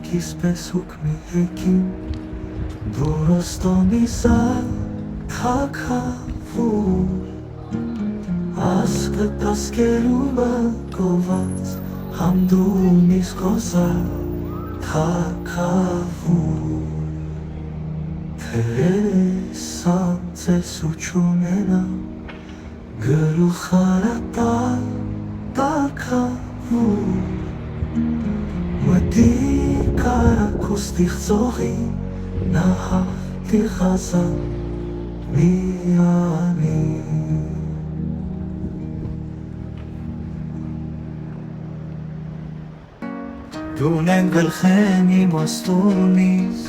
Kisպես հուկմի հեքին Դուրոստոնի զար թակավուր Ասկը տասկերումը գոված Համդունիս գոզար թակավուր Թերեսանց ես ու չունենամ Գլուխարատար տակավուր Մտի կարակու ստիղծողի Նահատի խազան միանի Դուն են գլխեն իմ աստունիս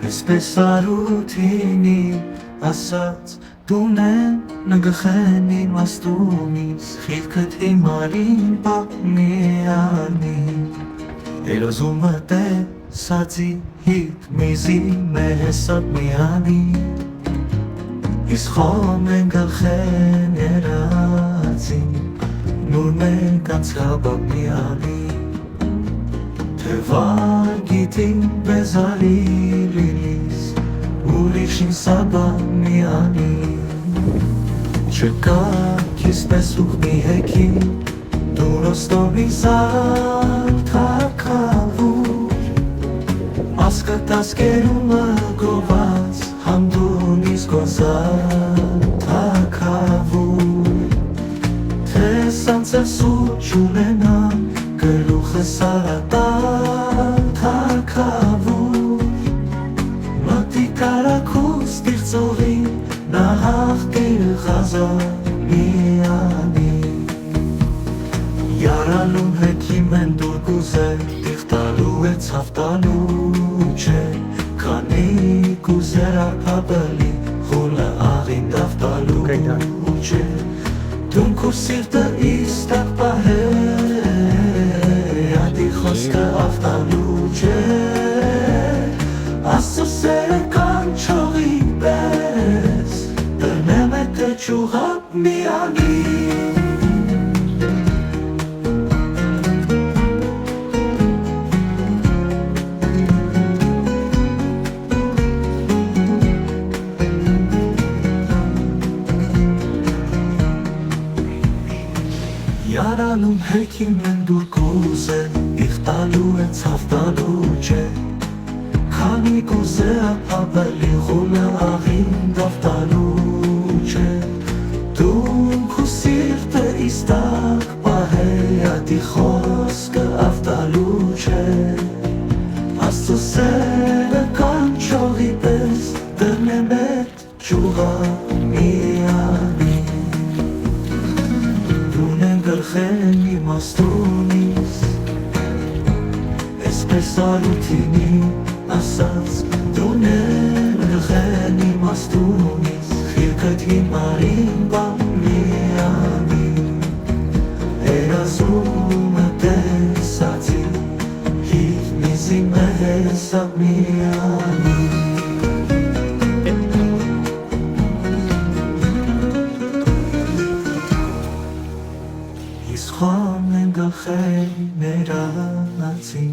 Եսպես արութինի ասած Դուն են նգխեն իմ աստունիս Խիլքըտ հիմարին պապ միանի Երոզումը տեսածի հիտ միզի մեսատ միանի Իս խոմ են գլխեն երացին Նուր մենք անցկաբակ միանի Թևար գիտին բեզարի լիլիս Ուրիշին սաբակ միանի Չկա կիսպես ուղմի հեքին Դուրոստոնի զար թակավուր Ասկը տասկերումը գոված Համդունիս գոզար թակավուր Թեսանց ես ու չունենամ Գլուխը սարատար թակավուր Մտի կարակու ստիղծողին Նահաղկիր խազար միանի Յարանում հեքիմ են դուր գուզեր Տիղտալու է ցավտալու չէ Քանի գուզեր ապաբելի Խուլը աղին դավտալու չէ Դուն քու սիրտը իստակ պահեր Ադի խոսքը ավտալու չէ Աստծո սերը կանչողի պես Դրնեմ է թե ճուղապ միանի Յարանում հեքիմ են դուր գուզեր Իղտալու է ցավտալու չէ Քանի գուզե ապաբելի խուլը աղին դավտալու չէ Դուն քու սիրտը իստակ պահեր Ադի խոսքը ավտալու չէ Աստծո սերը կանչողի պես Դրնեմ էտ ճուղա միանի Գլխեն իմ աստունիս Եսպես արութինի ասած Դուն են գլխեն իմ աստունիս Խիլքըտ հիմարին բան միանի Երազումը տեսածի Հիվ միզի մեսակ միանի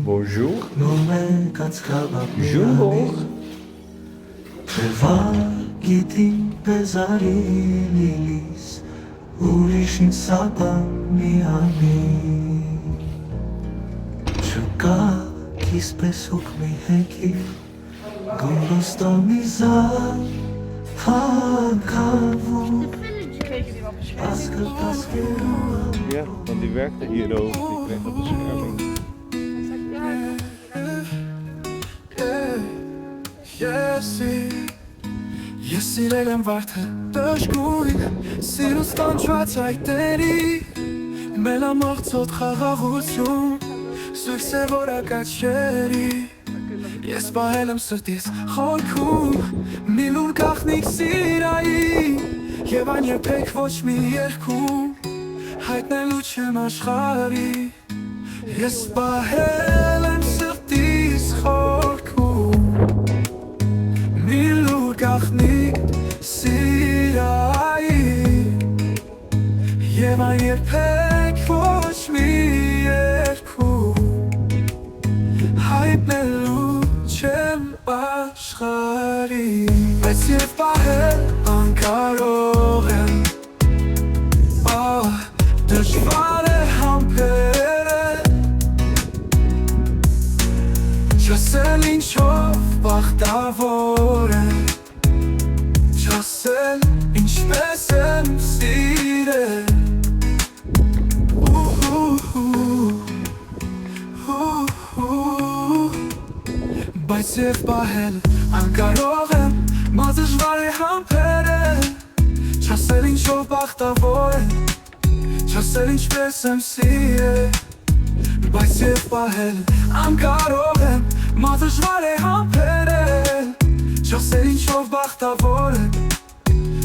Bonjour. Bonjour. Թևար գիտին բեզարի լիլիս Ուրիշին սաբակ միանի Չկա կիսպես հուկմի հեքի Դուրոստոնի զար թակավուր Ասկը տասկերումը Ja, want die werkte hier ook. Die kreeg op de bescherming. Ես սիրել եմ վարդը դժգույն Սիրուս տանջված այտերի Մելամաղցոտ խաղաղություն Սույս է որակաչերի Ես պահել եմ սրտիս խորքում Մի լուր գախնիկ սիրայի Եվ այն երբեք ոչ մի երկում Հայտնելու չեմ աշխարի Ես պահել եմ սրտիս խորքում Մի լուր գախնիկ սիրայի Եվ այն երբեք ոչ մի երկում բախտավոր եմ Չասել ինչպես եմ սիրել Բայց և պահել անկարող եմ Մազժվար է համբերել Չասել ինչով բախտավոր եմ Չասել ինչպես եմ սիրել Բայց և պահել անկարող եմ Մազժվար է համբերել Չասել ինչով բախտավոր եմ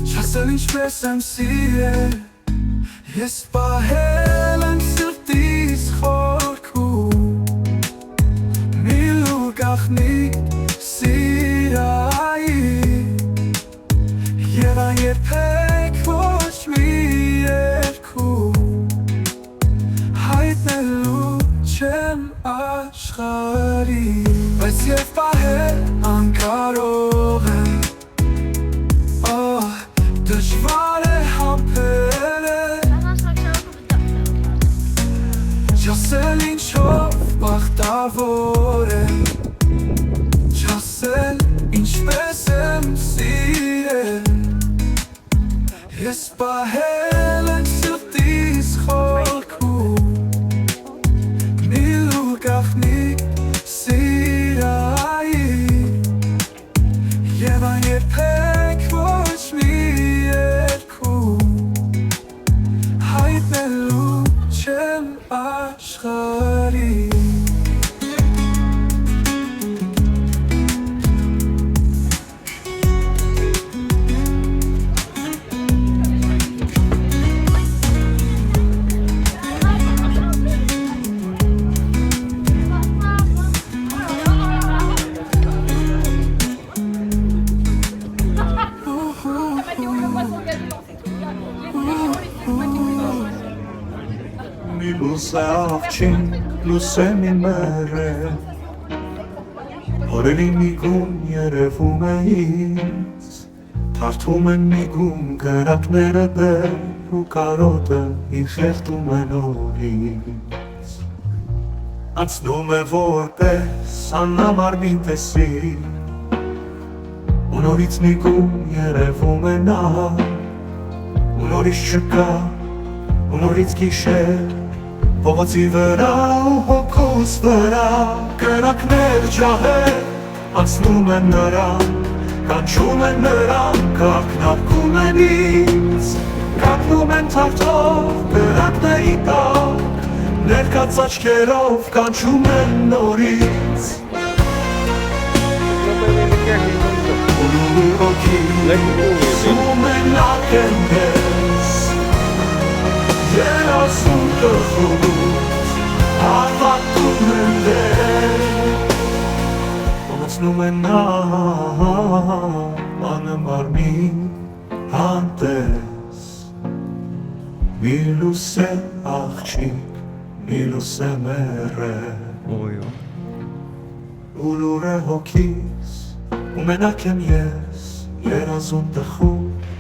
Չասել ինչպես եմ սիրել Ես պահել եմ սրտիս խորքում Մի լուր գախնիկ սիրայի Եվ այն երբեք ոչ մի երկում Հայտնելու չեմ աշխարի Բայց և պահել անկարող եմ Դժվար է համբերել Չասել ինչով բախտավոր եմ Չասել ինչպես եմ սիրել Ես պահել եմ սրտիս խորքում Մի լուր գախնիկ սիրայի Եվ այն երբեք ոչ մի երկում Հայտնելու չեմ աշխարի Mi luz avçin, luzemi mere Oreli migum երևում է ինձ Թարթում են միգում գրակները բեր Ու կարոտը իր խեղտում են օրինց Անցնում է որպես աննամարմին տեսի Ու նորից միգում երևում է նա Ու նորից չկա, ու նորից գիշեր Փողոցի վրա ու հոգուս վրա Կրակներ ջահեր անցնում են նրան Կանչում են նրան, կակնարկում են ինձ Կակնում են թարթով, կրակների տակ Ներկած աչքերով կանչում են նորից Ու հոգի սում են ակեն ես Երասուն տխուտ, հավատում են դեր Ոնացնում են նա, անմարմին հանդես Մի լուս է աղջիկ, մի լուս է մերը Ու լուր է հոգիս, ու մենակ եմ ես Երազուն տխուտ,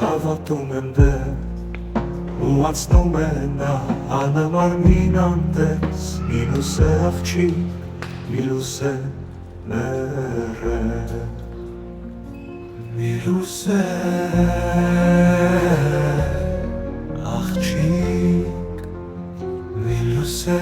հավատում եմ դեր Ու անցնում է նա անմարմին հանդես Մի լուս է աղջիկ, մի լուս է մերը Մի լուս է աղջիկ, մի լուս է